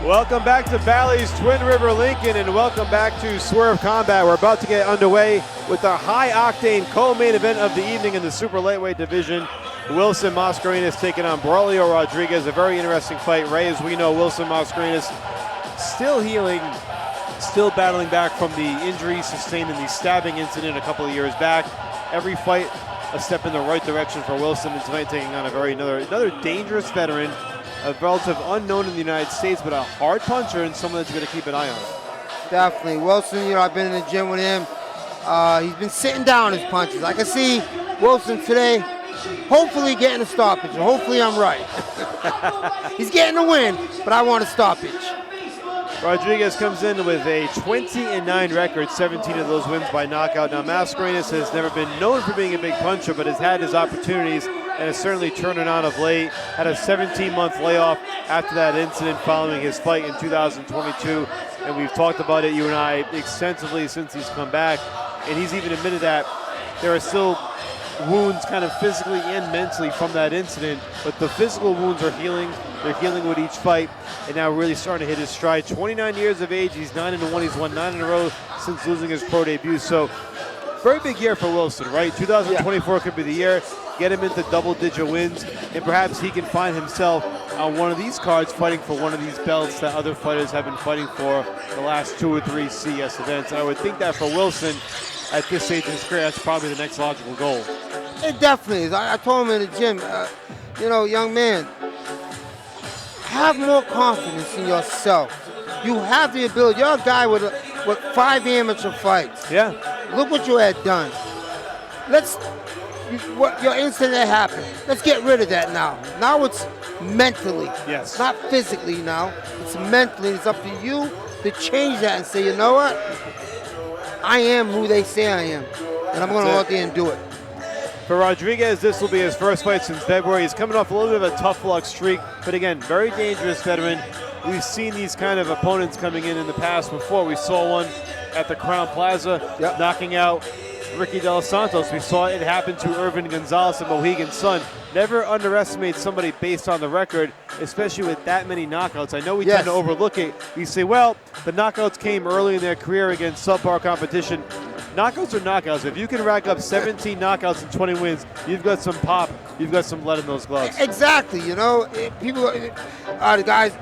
Welcome back to Bally's Twin River Lincoln, and welcome back to Swerve Combat. We're about to get underway with our high-octane co-main event of the evening in the super lightweight division. Wilson Mascarenhas taking on Braulio Rodriguez. A very interesting fight. Ray, as we know, Wilson Mascarenhas still healing, still battling back from the injury sustained in the stabbing incident a couple of years back. Every fight a step in the right direction for Wilson, and tonight taking on another dangerous veteran, a relative unknown in the United States, but a hard puncher and someone that you're going to keep an eye on. Definitely. Wilson, I've been in the gym with him. He's been sitting down his punches. I can see Wilson today hopefully getting a stoppage. Hopefully I'm right. He's getting a win, but I want a stoppage. Rodriguez comes in with a 20-9 record, 17 of those wins by knockout. Now, Mascarenhas has never been known for being a big puncher, but has had his opportunities and has certainly turned it on of late. Had a 17-month layoff after that incident following his fight in 2022, and we've talked about it, you and I, extensively since he's come back, and he's even admitted that there are still wounds kind of physically and mentally from that incident, but the physical wounds are healing. They're healing with each fight, and now really starting to hit his stride. 29 years of age, he's 9-1. He's won 9 in a row since losing his pro debut. So, very big year for Wilson, right? 2024 could be the year. Get him into double-digit wins, and perhaps he can find himself on one of these cards fighting for one of these belts that other fighters have been fighting for the last 2 or 3 CES events. And I would think that for Wilson, at this stage in his career, that's probably the next logical goal. It definitely is. I told him in the gym, young man, have more confidence in yourself. You have the ability. You're a guy with 5 amateur fights. Yeah. Look what you had done. What your incident happened. Let's get rid of that now. Now it's mentally. Yes. Not physically now. It's mentally. It's up to you to change that and say, you know what? I am who they say I am. And I'm going to go out there and do it. For Rodriguez, this will be his first fight since February. He's coming off a little bit of a tough luck streak, but again, very dangerous veteran. We've seen these kind of opponents coming in the past before. We saw one at the Crown Plaza, knocking out Ricky De Los Santos. We saw it happen to Irvin Gonzalez and Mohegan's son. Never underestimate somebody based on the record, especially with that many knockouts. I know we tend to overlook it. We say, well, the knockouts came early in their career against subpar competition. Knockouts are knockouts. If you can rack up 17 knockouts and 20 wins, you've got some pop. You've got some lead in those gloves. Exactly. People, the guy's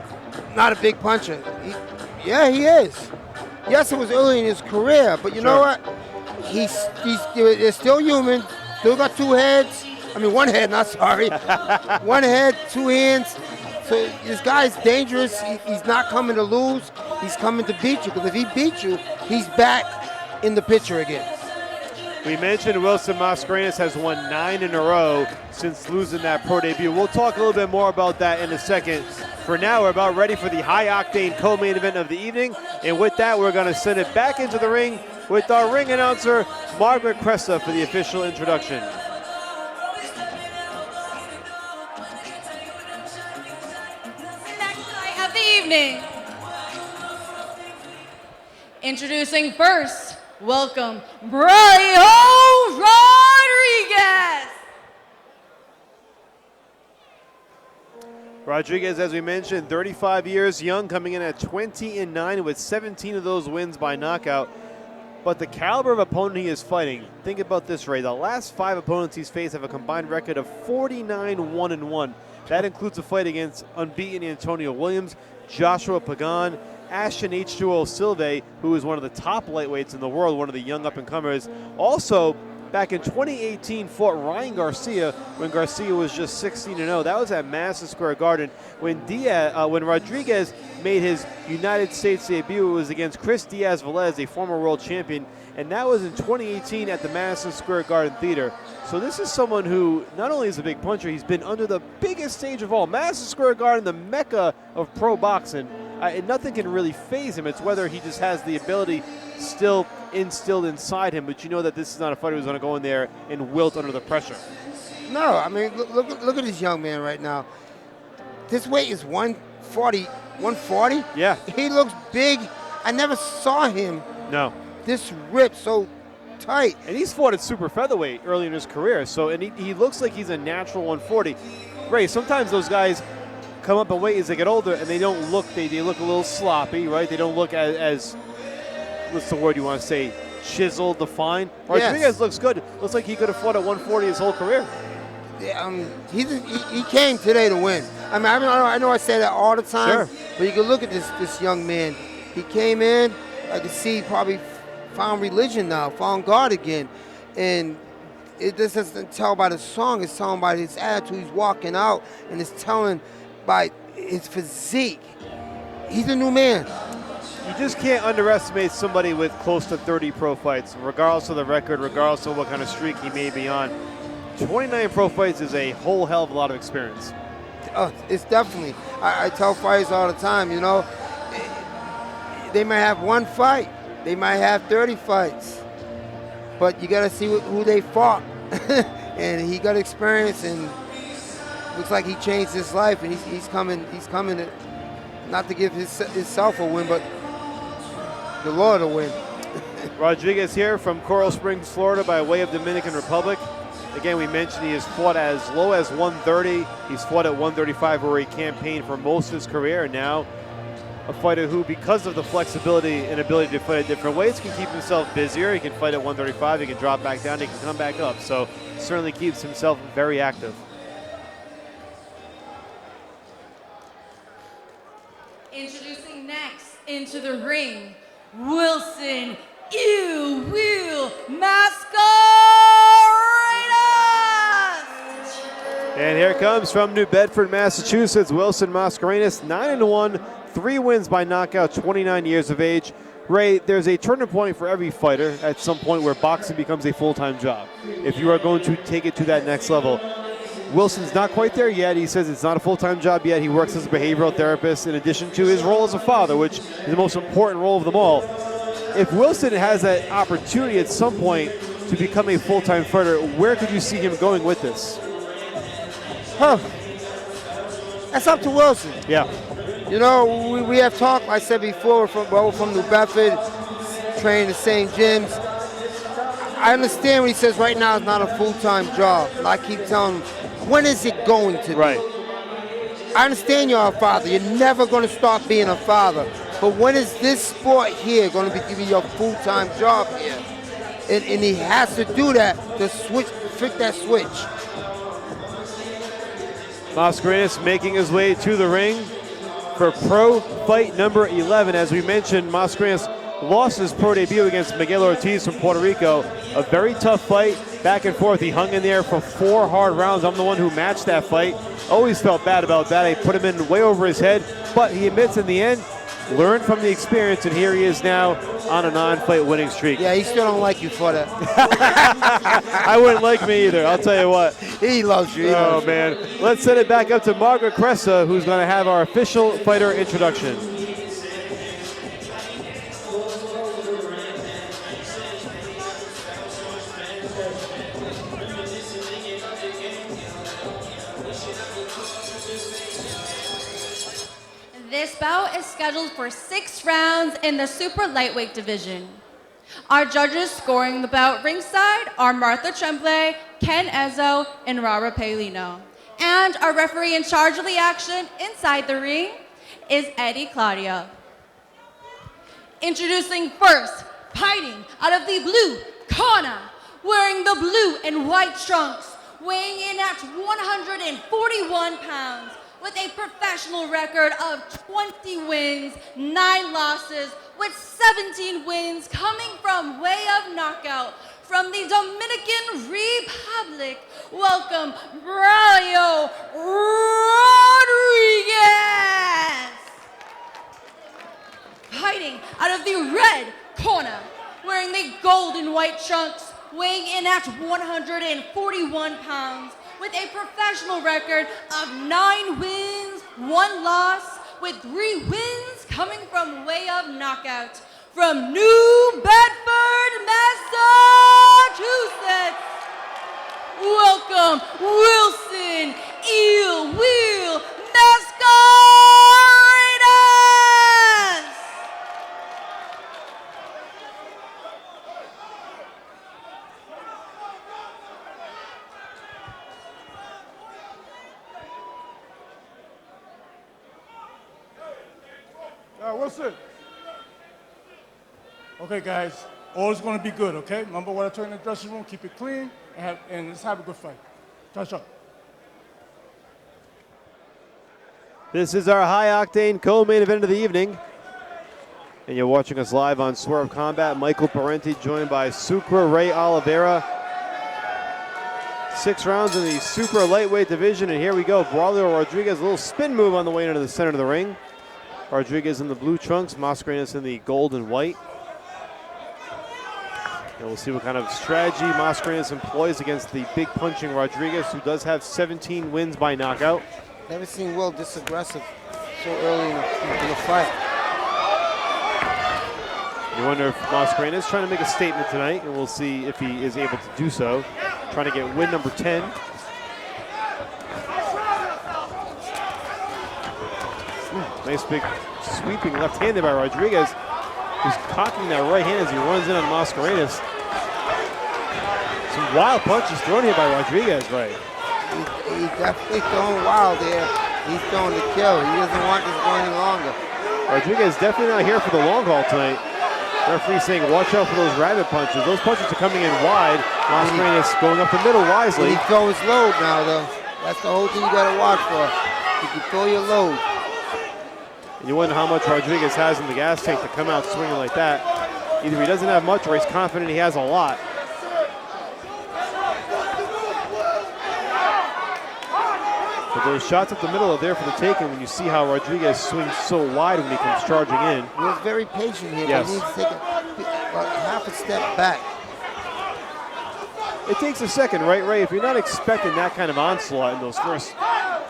not a big puncher. He is. Yes, it was early in his career, but you know what? They're still human. Still got 2 heads. I mean, 1 head. Not sorry. 1 head, 2 hands. So this guy's dangerous. He's not coming to lose. He's coming to beat you. Because if he beats you, he's back in the picture again. We mentioned Wilson Mascarenhas has won 9 in a row since losing that pro debut. We'll talk a little bit more about that in a second. For now, we're about ready for the high-octane co-main event of the evening. And with that, we're going to send it back into the ring with our ring announcer, Margaret Cressa, for the official introduction. Next fight of the evening. Introducing first, welcome, Braulio Rodriguez. Rodriguez, as we mentioned, 35 years young, coming in at 20-9 with 17 of those wins by knockout. But the caliber of opponent he is fighting, think about this, Ray. The last 5 opponents he's faced have a combined record of 49-1-1. That includes a fight against unbeaten Antonio Williams, Joshua Pagan, Ashton H2O Silva, who is one of the top lightweights in the world, one of the young up-and-comers. Also, back in 2018, fought Ryan Garcia when Garcia was just 16-0. That was at Madison Square Garden. When Rodriguez made his United States debut, it was against Chris Diaz-Velez, a former world champion, and that was in 2018 at the Madison Square Garden Theater. So this is someone who not only is a big puncher, he's been under the biggest stage of all, Madison Square Garden, the mecca of pro boxing. And nothing can really faze him. It's whether he just has the ability still instilled inside him. But you know that this is not a fighter who's going to go in there and wilt under the pressure. No, I mean, look at this young man right now. This weight is 140. Yeah. He looks big. I never saw him this ripped, so tight. And he's fought at super featherweight early in his career. So, and he looks like he's a natural 140. Ray, sometimes those guys come up in weight as they get older, and they don't look. They look a little sloppy, right? They don't look as what's the word you want to say? Chiseled, defined. Rodriguez looks good. Looks like he could have fought at 140 his whole career. Yeah, he came today to win. I know I say that all the time, but you can look at this young man. He came in, I can see, probably found religion now, found God again, and it just doesn't tell by the song. It's telling by his attitude. He's walking out, and it's telling by his physique. He's a new man. You just can't underestimate somebody with close to 30 pro fights, regardless of the record, regardless of what kind of streak he may be on. 29 pro fights is a whole hell of a lot of experience. It's definitely. I tell fighters all the time, they might have one fight. They might have 30 fights. But you got to see who they fought. And he got experience, and looks like he changed his life, and he's coming to, not to give himself a win, but the Lord a win. Rodriguez here from Coral Springs, Florida, by way of Dominican Republic. Again, we mentioned he has fought as low as 130. He's fought at 135 where he campaigned for most of his career. And now a fighter who, because of the flexibility and ability to fight at different weights, can keep himself busier. He can fight at 135. He can drop back down. He can come back up. So certainly keeps himself very active. Introducing next into the ring, Wilson "Ew Will" Mascarenhas. And here comes from New Bedford, Massachusetts, Wilson Mascarenhas, 9-1, 3 wins by knockout, 29 years of age. Ray, there's a turning point for every fighter at some point where boxing becomes a full-time job. If you are going to take it to that next level, Wilson's not quite there yet. He says it's not a full-time job yet. He works as a behavioral therapist in addition to his role as a father, which is the most important role of them all. If Wilson has that opportunity at some point to become a full-time fighter, where could you see him going with this? That's up to Wilson. Yeah. We have talked, I said before, we're from New Bedford, train the same gyms. I understand what he says right now is not a full-time job. And I keep telling him, when is it going to be? Right. I understand you're a father. You're never going to stop being a father. But when is this sport here going to be giving you a full-time job here? And he has to do that to flick that switch. Mascarenhas making his way to the ring for pro fight number 11. As we mentioned, Mascarenhas lost his pro debut against Miguel Ortiz from Puerto Rico. A very tough fight, back and forth. He hung in there for 4 hard rounds. I'm the one who matched that fight. Always felt bad about that. I put him in way over his head, but he admits in the end, learned from the experience, and here he is now on a non-fight winning streak. Yeah, he still don't like you for that. I wouldn't like me either, I'll tell you what. He loves you. Man. Let's send it back up to Margaret Cressa, who's going to have our official fighter introduction. This bout is scheduled for 6 rounds in the super lightweight division. Our judges scoring the bout ringside are Martha Tremblay, Ken Ezzo, and Rara Paolino. And our referee in charge of the action inside the ring is Eddie Claudia. Introducing first, fighting out of the blue corner, wearing the blue and white trunks, weighing in at 141 pounds, with a professional record of 20 wins, 9 losses, with 17 wins coming from way of knockout. From the Dominican Republic, welcome Braulio Rodriguez. Fighting out of the red corner, wearing the gold and white trunks, weighing in at 141 pounds, with a professional record of 9 wins, 1 loss, with 3 wins coming from way of knockout. From New Bedford, Massachusetts, welcome Wilson "Ew Will" Mascarenhas. right, what's it? Okay, guys, all is going to be good, okay? Remember what I told you in the dressing room? Keep it clean and let's have a good fight. Touch up. This is our high-octane co-main event of the evening. And you're watching us live on Swerve Combat. Michael Parenti joined by Sucre Ray Oliveira. 6 rounds in the super lightweight division, and here we go. Braulio Rodriguez, a little spin move on the way into the center of the ring. Rodriguez in the blue trunks, Mascarenhas in the gold and white. And we'll see what kind of strategy Mascarenhas employs against the big punching Rodriguez, who does have 17 wins by knockout. Never seen Will this aggressive so early in the fight. You wonder if Mascarenhas is trying to make a statement tonight, and we'll see if he is able to do so. Trying to get win number 10. Nice big sweeping left hand there by Rodriguez, who's cocking that right hand as he runs in on Mascarenhas. Some wild punches thrown here by Rodriguez, right? He's definitely throwing wild there. He's throwing to kill. He doesn't want this going any longer. Rodriguez definitely not here for the long haul tonight. Referee saying watch out for those rabbit punches. Those punches are coming in wide. Mascarenhas going up the middle wisely. He throw his load now, though. That's the whole thing you got to watch for. You can throw your load. And you wonder how much Rodriguez has in the gas tank to come out swinging like that. Either he doesn't have much or he's confident he has a lot. But those shots up the middle are there for the taking when you see how Rodriguez swings so wide when he comes charging in. He was very patient here. Yes. But he needs to take about half a step back. It takes a second, right, Ray? If you're not expecting that kind of onslaught in those first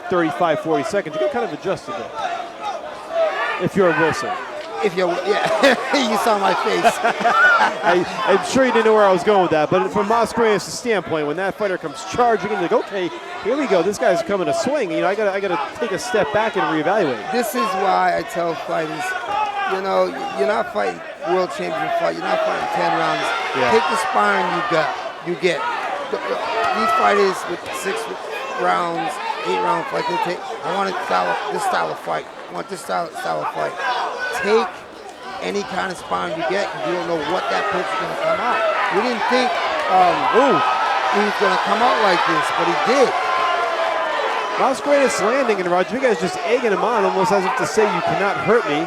35, 40 seconds, you get kind of adjusted there. If you're Wilson. If you're, yeah, you saw my face. I'm sure you didn't know where I was going with that, but from Mascarenhas' standpoint, when that fighter comes charging in, like, okay, here we go. This guy's coming to swing. You know, I gotta take a step back and reevaluate. This is why I tell fighters, you know, you're not fighting world champion fight. You're not fighting 10 rounds. Yeah. Take the sparring you get. These fighters with 6 rounds, 8-round fight, they take. I want this style of fight. I want this style of fight. Take any kind of sparring you get, because you don't know what that person's going to come out. We didn't think he was going to come out like this, but he did. Mascarenhas landing, and Rodriguez just egging him on, almost as if to say, you cannot hurt me.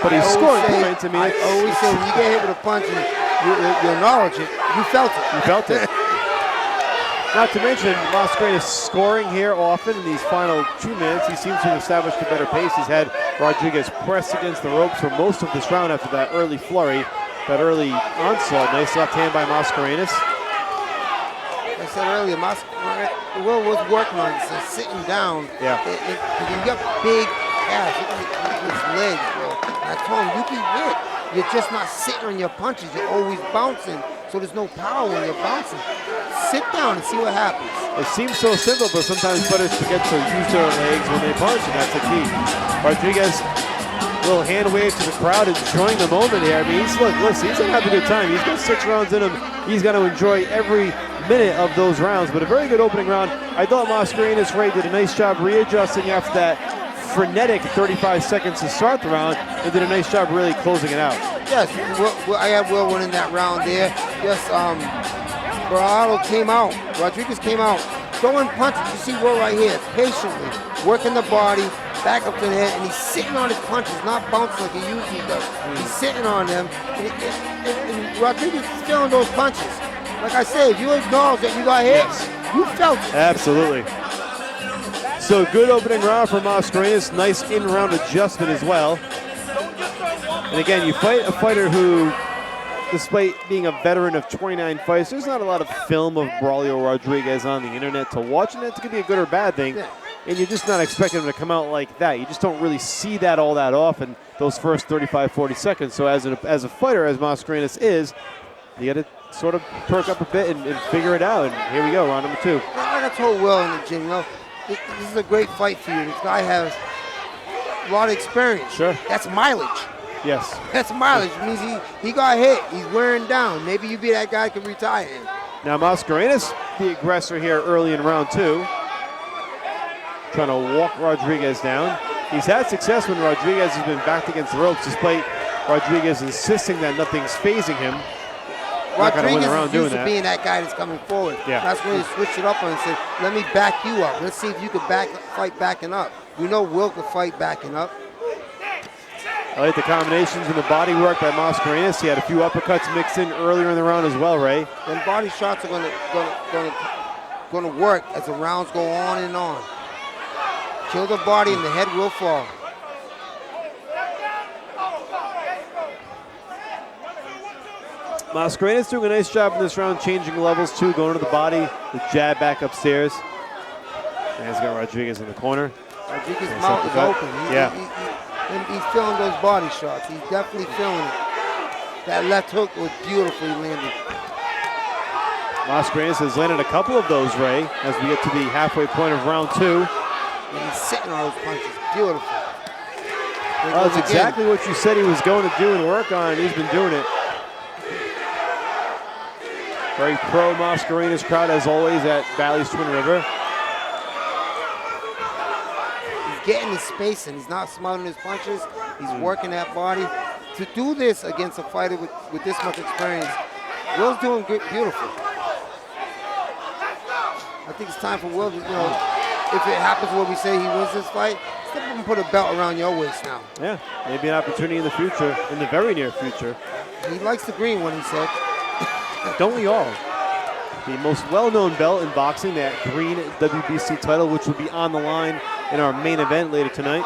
But he's scoring points. I always say, when you get hit with a punch and you acknowledge it, you felt it. You felt it. Not to mention, Mascarenhas scoring here often in these final 2 minutes. He seems to have established a better pace. He's had Rodriguez press against the ropes for most of this round after that early flurry, that early onslaught. Nice left hand by Mascarenhas. Like I said earlier, Will was working on this, sitting down. Yeah. You got big ass. Look at his legs, bro. I told him, you can hit. You're just not sitting on your punches. You're always bouncing, so there's no power when you're bouncing. Sit down and see what happens. It seems so simple, but sometimes fighters forget to use their legs when they punch, and that's the key. Rodriguez, little hand wave to the crowd, enjoying the moment here. I mean, he's gonna have a good time. He's got 6 rounds in him. He's gonna enjoy every minute of those rounds, but a very good opening round. I thought Mascarenhas Ray did a nice job readjusting after that frenetic 35 seconds to start the round, and did a nice job really closing it out. Yes, I had Will winning that round there. Yes, Braulio came out. Rodriguez came out, throwing punches. You see Will right here, patiently working the body, back up to the head, and he's sitting on his punches, not bouncing like he usually does. He's sitting on them, and Rodriguez is feeling those punches. Like I say, if you acknowledge that you got hit, you felt it. Absolutely. So good opening round for Mascarenhas. Nice in-round adjustment as well. And again, you fight a fighter who, despite being a veteran of 29 fights, there's not a lot of film of Braulio Rodriguez on the internet to watch, and that's going to be a good or bad thing. And you're just not expecting him to come out like that. You just don't really see that all that often, those first 35, 40 seconds. So as a fighter, as Mascarenhas is, you got to sort of perk up a bit and figure it out. And here we go, round number 2. Like I told Will in the gym, you know, this is a great fight for you. This guy has a lot of experience. Sure. That's mileage. Yes. That's mileage. It means he got hit. He's wearing down. Maybe you be that guy who can retire him. Now Mascarenhas, the aggressor here early in round 2. Trying to walk Rodriguez down. He's had success when Rodriguez has been backed against the ropes, despite Rodriguez insisting that nothing's phasing him. Not gonna win Rodriguez the round is doing used to that. being that guy that's coming forward. Yeah. That's when he switched it up and said, let me back you up. Let's see if you can fight backing up. We know Will can fight backing up. I like the combinations and the body work by Mascarenhas. He had a few uppercuts mixed in earlier in the round as well, Ray. Then body shots are gonna work as the rounds go on and on. Kill the body and the head will fall. Mascarenhas doing a nice job in this round, changing levels too, going to the body, the jab back upstairs. And he's got Rodriguez in the corner. Rodriguez's Nice mouth is uppercut. open. He's feeling those body shots. He's definitely feeling it. That left hook was beautifully landed. Mascarenhas has landed a couple of those, Ray, as we get to the halfway point of round 2. And he's sitting on those punches. Beautiful. Well, that's exactly what you said he was going to do and work on, and he's been doing it. Very pro Mascarenhas crowd, as always, at Bally's Twin River. He's getting his space and he's not smothering his punches. He's working that body. To do this against a fighter with this much experience, Will's doing good, beautiful. I think it's time for Will to, if it happens where we say he wins this fight, step up and put a belt around your waist now. Yeah, maybe an opportunity in the future, in the very near future. He likes the green one, he said. Don't we all? The most well-known belt in boxing, that green WBC title, which will be on the line in our main event later tonight.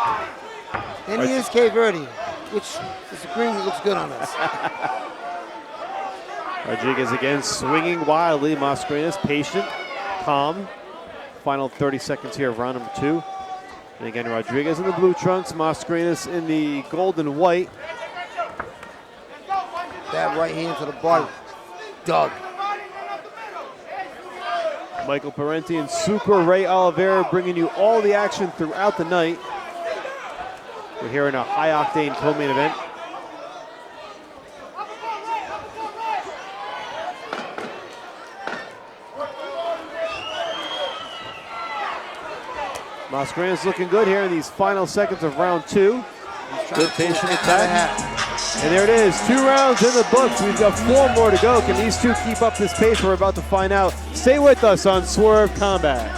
And he is Cape Verde, which is the green that looks good on us. Rodriguez again swinging wildly. Mascarenhas patient, calm. Final 30 seconds here of round number 2. And again, Rodriguez in the blue trunks, Mascarenhas in the gold and white. That right hand to the body. Dug. Michael Parenti and Super Ray Oliveira bringing you all the action throughout the night. We're here in a high-octane co-main event. Mascarenhas looking good here in these final seconds of round 2. Good patient attack. And there it is, 2 rounds in the books. We've got 4 more to go. Can these two keep up this pace? We're about to find out. Stay with us on Swerve Combat.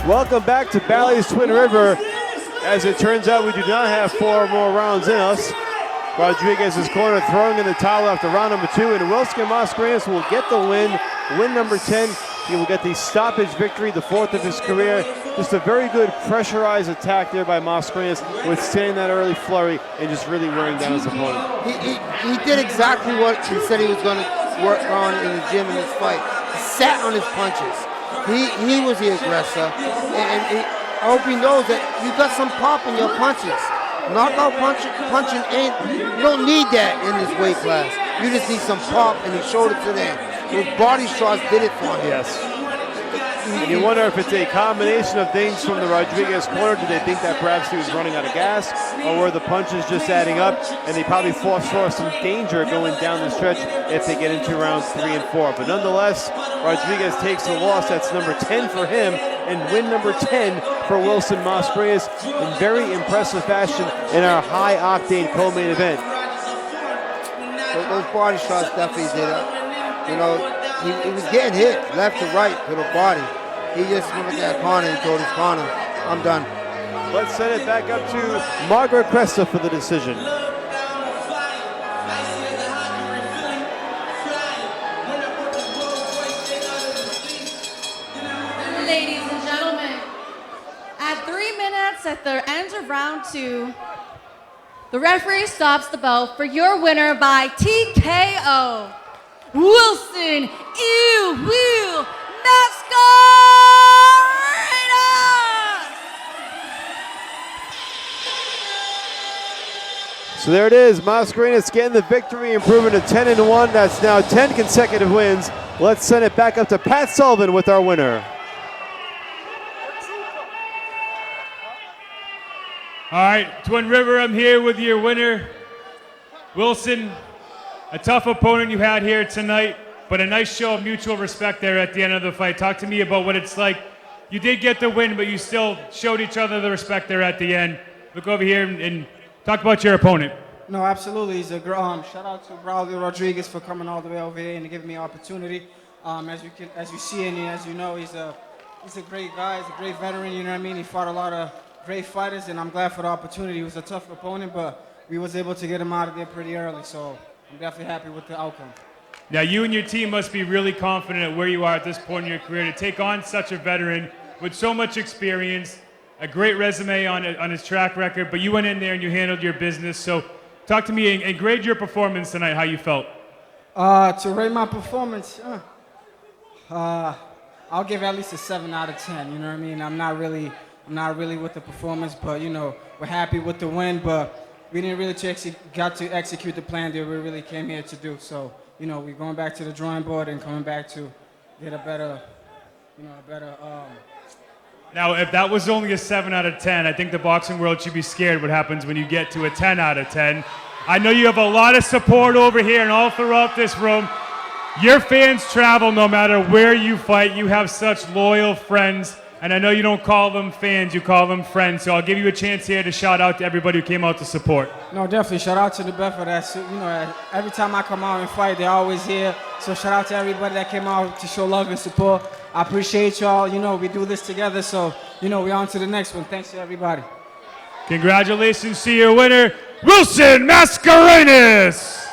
Welcome back to Bally's Twin River. As it turns out, we do not have 4 more rounds in us. Rodriguez's corner throwing in the towel after round number 2, and Wilson Mascarenhas will get the win number 10. He will get the stoppage victory, the 4th of his career. Just a very good pressurized attack there by Mascarenhas, withstanding that early flurry and just really wearing down his opponent. He did exactly what he said he was going to work on in the gym in this fight. He sat on his punches. He was the aggressor, and I hope he knows that you got some pop in your punches. Knockout punching ain't, you don't need that in this weight class. You just need some pop, and he showed it today. Those body shots did it for him. Yes. And you wonder if it's a combination of things from the Rodriguez corner. Did they think that perhaps he was running out of gas, or were the punches just adding up? And they probably foresaw some danger going down the stretch if they get into rounds 3 and 4. But nonetheless, Rodriguez takes the loss. That's number 10 for him, and win number 10 for Wilson Mascarenhas in very impressive fashion in our high-octane co-main event. Those body shots definitely did it. He was getting hit left to right to the body. He just went at that corner and told his corner, I'm done. Let's send it back up to Margaret Cresta for the decision. Ladies and gentlemen, at 3 minutes at the end of round 2, the referee stops the bell for your winner by TKO, Wilson Mascarenhas! So there it is, Mascarenhas getting the victory, improving to 10-1. That's now 10 consecutive wins. Let's send it back up to Pat Sullivan with our winner. All right, Twin River, I'm here with your winner. Wilson, a tough opponent you had here tonight, but a nice show of mutual respect there at the end of the fight. Talk to me about what it's like. You did get the win, but you still showed each other the respect there at the end. Look over here and talk about your opponent. No, absolutely. He's a shout out to Braulio Rodriguez for coming all the way over here and giving me opportunity. As you see and as you know, he's a great guy. He's a great veteran. You know what I mean? He fought a lot of great fighters, and I'm glad for the opportunity. He was a tough opponent, but we was able to get him out of there pretty early. So I'm definitely happy with the outcome. Now, you and your team must be really confident at where you are at this point in your career to take on such a veteran with so much experience, a great resume on his track record, but you went in there and you handled your business. So talk to me and grade your performance tonight, how you felt. To rate my performance, I'll give at least a 7 out of 10. You know what I mean? I'm not really with the performance, but you know, we're happy with the win, but we didn't really got to execute the plan that we really came here to do. So, you know, we're going back to the drawing board and coming back to get a better. Now, if that was only a 7 out of 10, I think the boxing world should be scared what happens when you get to a 10 out of 10. I know you have a lot of support over here and all throughout this room. Your fans travel no matter where you fight. You have such loyal friends, and I know you don't call them fans, you call them friends. So I'll give you a chance here to shout out to everybody who came out to support. No, definitely. Shout out to the Bedford. You know, every time I come out and fight, they're always here. So shout out to everybody that came out to show love and support. I appreciate y'all. You know, we do this together, so, you know, we're on to the next one. Thanks to everybody. Congratulations to your winner, Wilson Mascarenhas.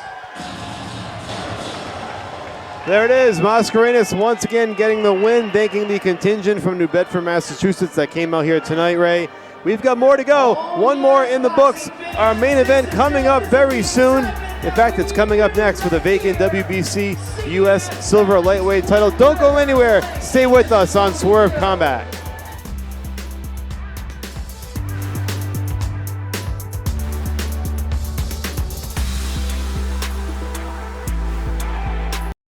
There it is, Mascarenhas once again getting the win, thanking the contingent from New Bedford, Massachusetts that came out here tonight, Ray. We've got more to go, one more in the books. Our main event coming up very soon. In fact, it's coming up next with a vacant WBC US Silver Lightweight title. Don't go anywhere, stay with us on Swerve Combat.